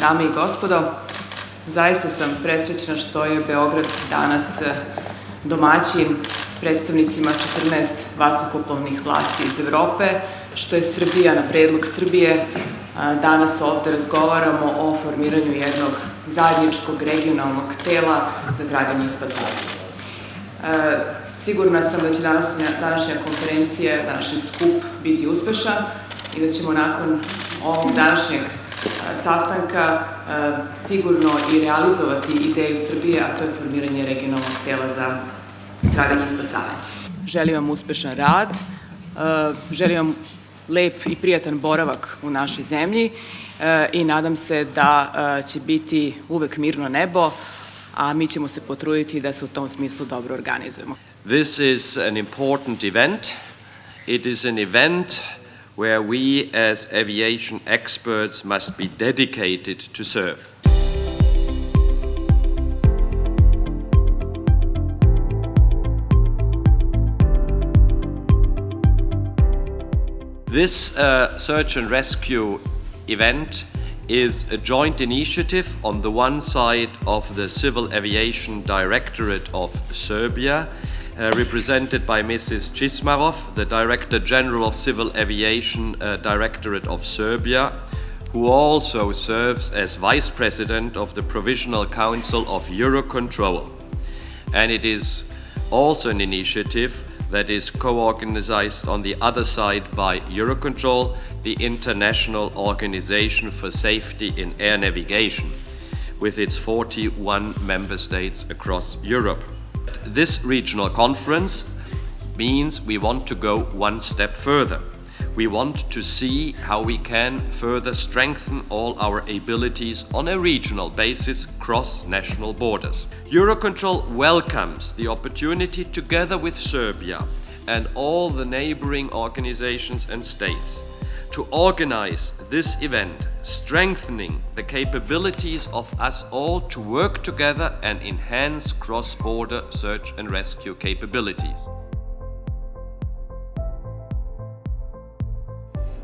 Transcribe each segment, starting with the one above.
dame i gospodo, zaista sam presrećna što je Beograd danas domaćin predstavnicima 14 vazduhoplovnih vlasti iz Evrope, što je Srbija, na predlog Srbije, danas ovde razgovaramo o formiranju jednog zajedničkog regionalnog tela za traganje i spasavanje. Sigurna sam da će današnja konferencija, današnji skup biti uspešan i da ćemo nakon ovog današnjeg sastanka sigurno i realizovati ideju Srbije, a to je formiranje regionalnog tela za traganje i spasavanje. Želim vam uspešan rad, želim vam lep i prijatan boravak u našoj zemlji i nadam se da će biti uvek mirno nebo, a mi ćemo se potruditi da se u tom smislu dobro organizujemo. This is an important event. It is an event where we as aviation experts must be dedicated to serve. This search and rescue event is a joint initiative on the one side of the Civil Aviation Directorate of Serbia, represented by Mrs. Cismarov, the Director General of Civil Aviation Directorate of Serbia, who also serves as Vice President of the Provisional Council of Eurocontrola. And it is also an initiative that is co-organized on the other side by Eurocontrol, the International Organization for Safety in Air Navigation, with its 41 member states across Europe. This regional conference means we want to go one step further. We want to see how we can further strengthen all our abilities on a regional basis across national borders. Eurocontrol welcomes the opportunity, together with Serbia and all the neighboring organizations and states, to organize this event, strengthening the capabilities of us all to work together and enhance cross-border search and rescue capabilities.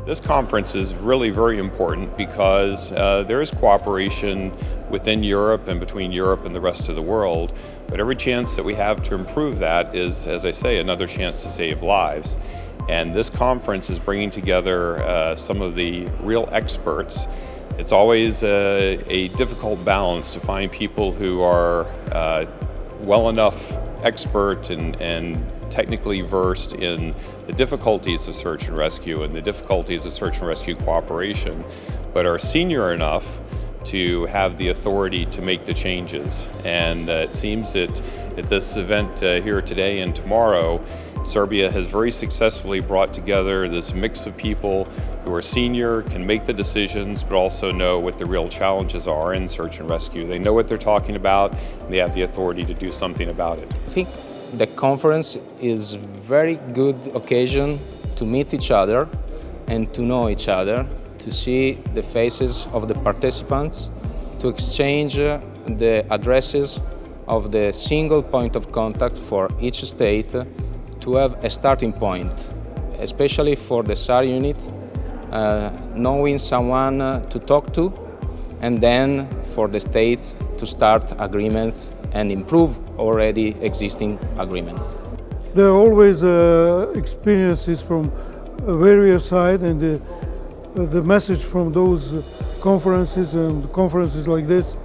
This conference is really very important because there is cooperation within Europe and between Europe and the rest of the world, but every chance that we have to improve that is, as I say, another chance to save lives. And this conference is bringing together some of the real experts. It's always a difficult balance to find people who are well enough expert and technically versed in the difficulties of search and rescue and the difficulties of search and rescue cooperation, but are senior enough to have the authority to make the changes. And it seems that at this event here today and tomorrow, Serbia has very successfully brought together this mix of people who are senior, can make the decisions, but also know what the real challenges are in search and rescue. They know what they're talking about, and they have the authority to do something about it. I think the conference is a very good occasion to meet each other and to know each other, to see the faces of the participants, to exchange the addresses of the single point of contact for each state, to have a starting point, especially for the SAR unit, knowing someone to talk to, and then for the states to start agreements and improve already existing agreements. There are always experiences from various sides, and the message from those conferences and conferences like this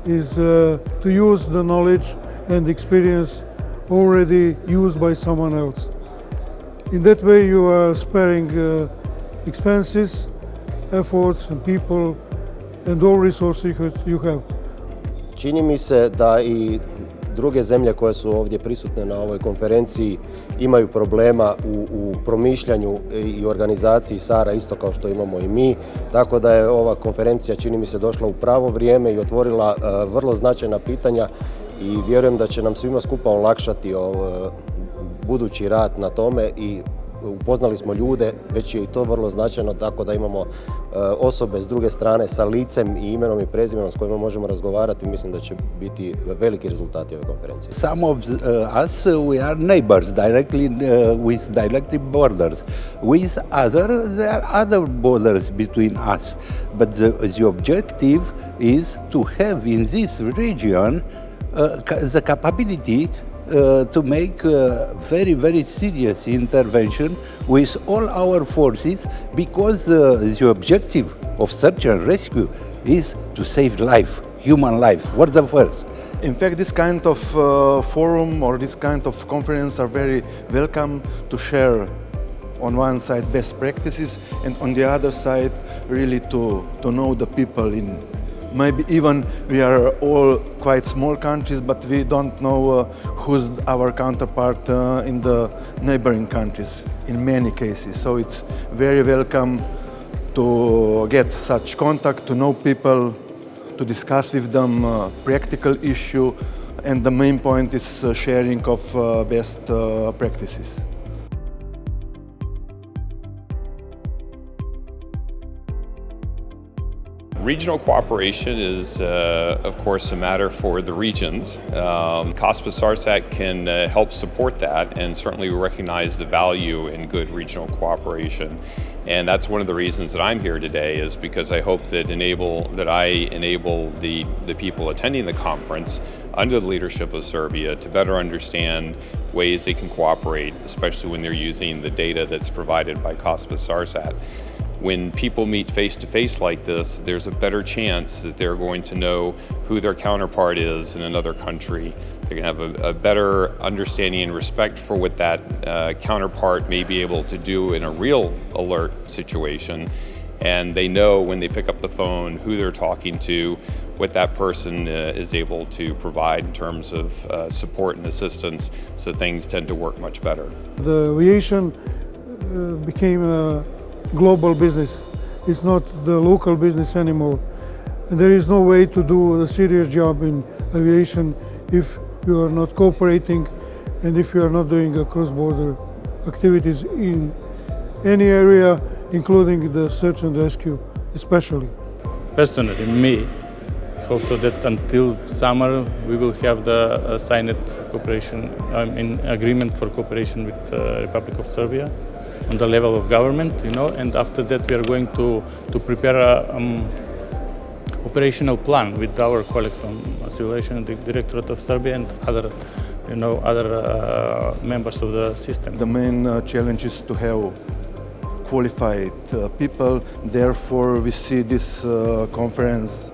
is to use the knowledge and experience already used by someone else. In that way you are sparing expenses, efforts and people and all resources you have. Čini mi se da i druge zemlje koje su ovdje prisutne na ovoj konferenciji imaju problema u promišljanju i organizaciji SAR-a isto kao što imamo i mi, tako da je ova konferencija, čini mi se, došla u pravo vrijeme i otvorila vrlo značajna pitanja i vjerujem da će nam svima skupa olakšati budući rad na tome i upoznali smo ljude, već je i to vrlo značajno, tako da imamo osobe s druge strane sa licem i imenom i prezimenom s kojima možemo razgovarati. Mislim da će biti veliki rezultati ove konferencije. Some of us, we are neighbors directly with directly borders. With others, there are other borders between us. But the objective is to have in this region the capability to make very, very serious intervention with all our forces, because the objective of search and rescue is to save life, human life, for the first. In fact, this kind of forum or this kind of conference are very welcome to share on one side best practices and on the other side really to know the people in maybe even we are all quite small countries, but we don't know who's our counterpart in the neighboring countries in many cases. So it's very welcome to get such contact, to know people, to discuss with them practical issue, and the main point is sharing of best practices. Regional cooperation is, of course, a matter for the regions. COSPA-SARSAT can help support that, and certainly we recognize the value in good regional cooperation. And that's one of the reasons that I'm here today, is because I hope that I enable the people attending the conference under the leadership of Serbia to better understand ways they can cooperate, especially when they're using the data that's provided by COSPA-SARSAT. When people meet face-to-face like this, there's a better chance that they're going to know who their counterpart is in another country. They're going to have a better understanding and respect for what that counterpart may be able to do in a real alert situation. And they know when they pick up the phone who they're talking to, what that person is able to provide in terms of support and assistance, so things tend to work much better. The aviation became a global business. It's not the local business anymore. And there is no way to do a serious job in aviation if you are not cooperating and if you are not doing a cross-border activities in any area, including the search and rescue especially. Personally, me, hope so that until summer we will have the signed cooperation agreement for cooperation with the Republic of Serbia on the level of government, and after that we are going to prepare a operational plan with our colleagues from Civilnog and the Direktorata of Serbia and other members of the system. The main challenge is to have qualified people. Therefore, we see this conference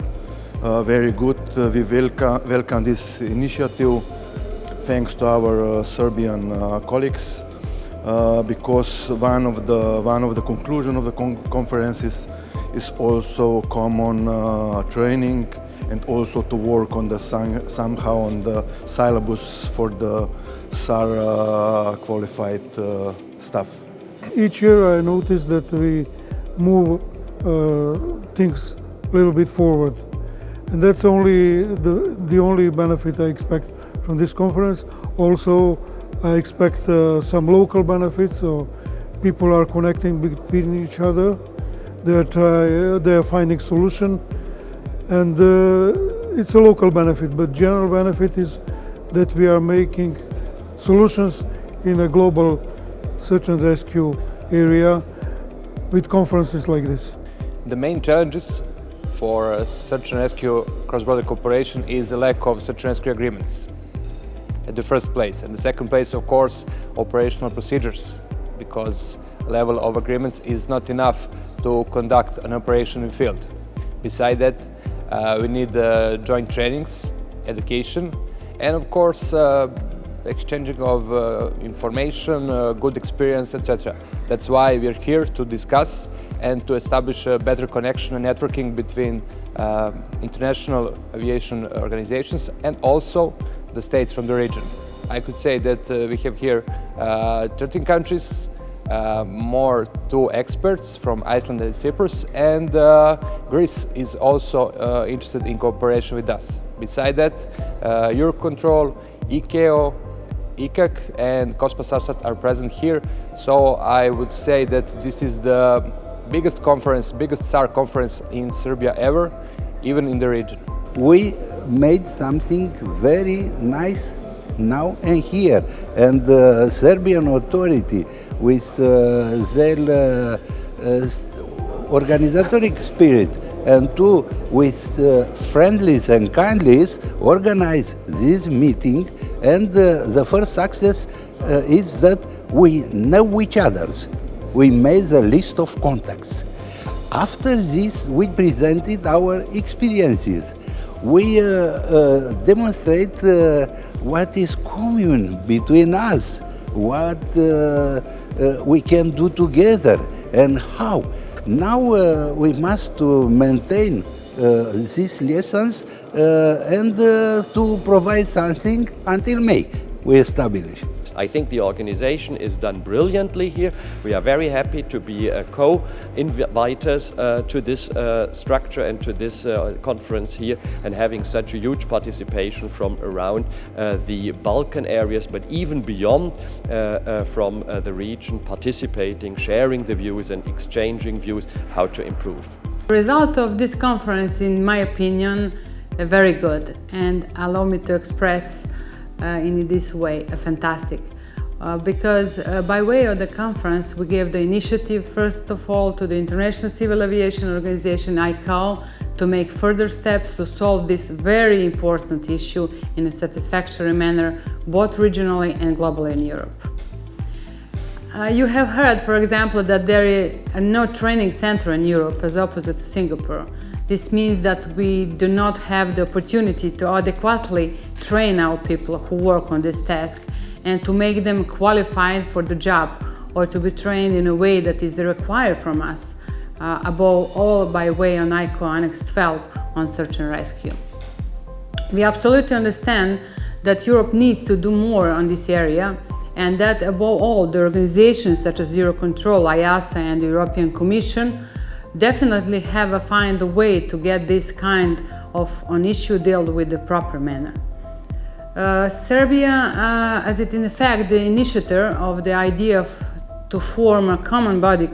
very good. We welcome this initiative, thanks to our Serbian colleagues. Because one of the conclusion of the conferences is also common training, and also to work on the somehow on the syllabus for the SAR qualified staff. Each year I notice that we move things a little bit forward, and that's only the only benefit I expect from this conference. Also, I expect some local benefits, so people are connecting between each other, they are finding solution, and it's a local benefit, but general benefit is that we are making solutions in a global search and rescue area with conferences like this. The main challenges for search and rescue cross-border cooperation is the lack of search and rescue agreements at the first place. And the second place, of course, operational procedures, because level of agreements is not enough to conduct an operation in field. Besides that, we need joint trainings, education, and of course, exchanging of information, good experience, etc. That's why we're here to discuss and to establish a better connection and networking between international aviation organizations and also the states from the region. I could say that we have here 13 countries, more 2 experts from Iceland and Cyprus, and Greece is also interested in cooperation with us. Besides that, Eurocontrol, ICAO, ICAC and COSPA-SARSAT are present here, so I would say that this is the biggest SAR conference in Serbia ever, even in the region. We made something very nice now and here, and the Serbian authority with their organizatoric spirit and too with friendlies and kindlies organize this meeting, and the first success is that we know each other. We made a list of contacts. After this, we presented our experiences. We demonstrate what is common between us, what we can do together, and how. Now we must maintain these lessons and to provide something until May we establish. I think the organization is done brilliantly here. We are very happy to be co-inviters to this structure and to this conference here, and having such a huge participation from around the Balkan areas, but even beyond from the region, participating, sharing the views and exchanging views how to improve. The result of this conference, in my opinion, very good, and allow me to express in this way, fantastic. Because by way of the conference, we gave the initiative, first of all, to the International Civil Aviation Organization, ICAO, to make further steps to solve this very important issue in a satisfactory manner, both regionally and globally in Europe. You have heard, for example, that there is no training center in Europe as opposite to Singapore. This means that we do not have the opportunity to adequately train our people who work on this task and to make them qualified for the job, or to be trained in a way that is required from us, above all by way on ICAO Annex 12 on search and rescue. We absolutely understand that Europe needs to do more on this area, and that above all the organizations such as Eurocontrola, IASA and the European Commission definitely have to find a way to get this kind of an issue dealt with the proper manner. Serbia, as it in fact the initiator of the idea to form a common body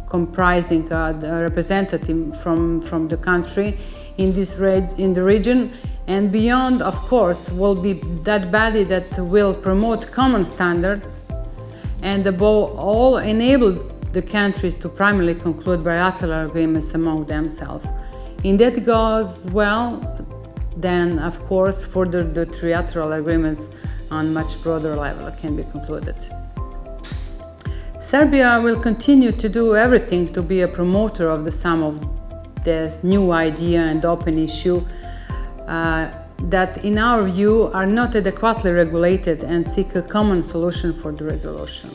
comprising the representative from the country in the region and beyond, of course, will be that body that will promote common standards and above all enable the countries to primarily conclude bilateral agreements among themselves. In that goes well, then of course further the trilateral agreements on much broader level can be concluded. Serbia will continue to do everything to be a promoter of the sum of this new idea and open issue that in our view are not adequately regulated and seek a common solution for the resolution.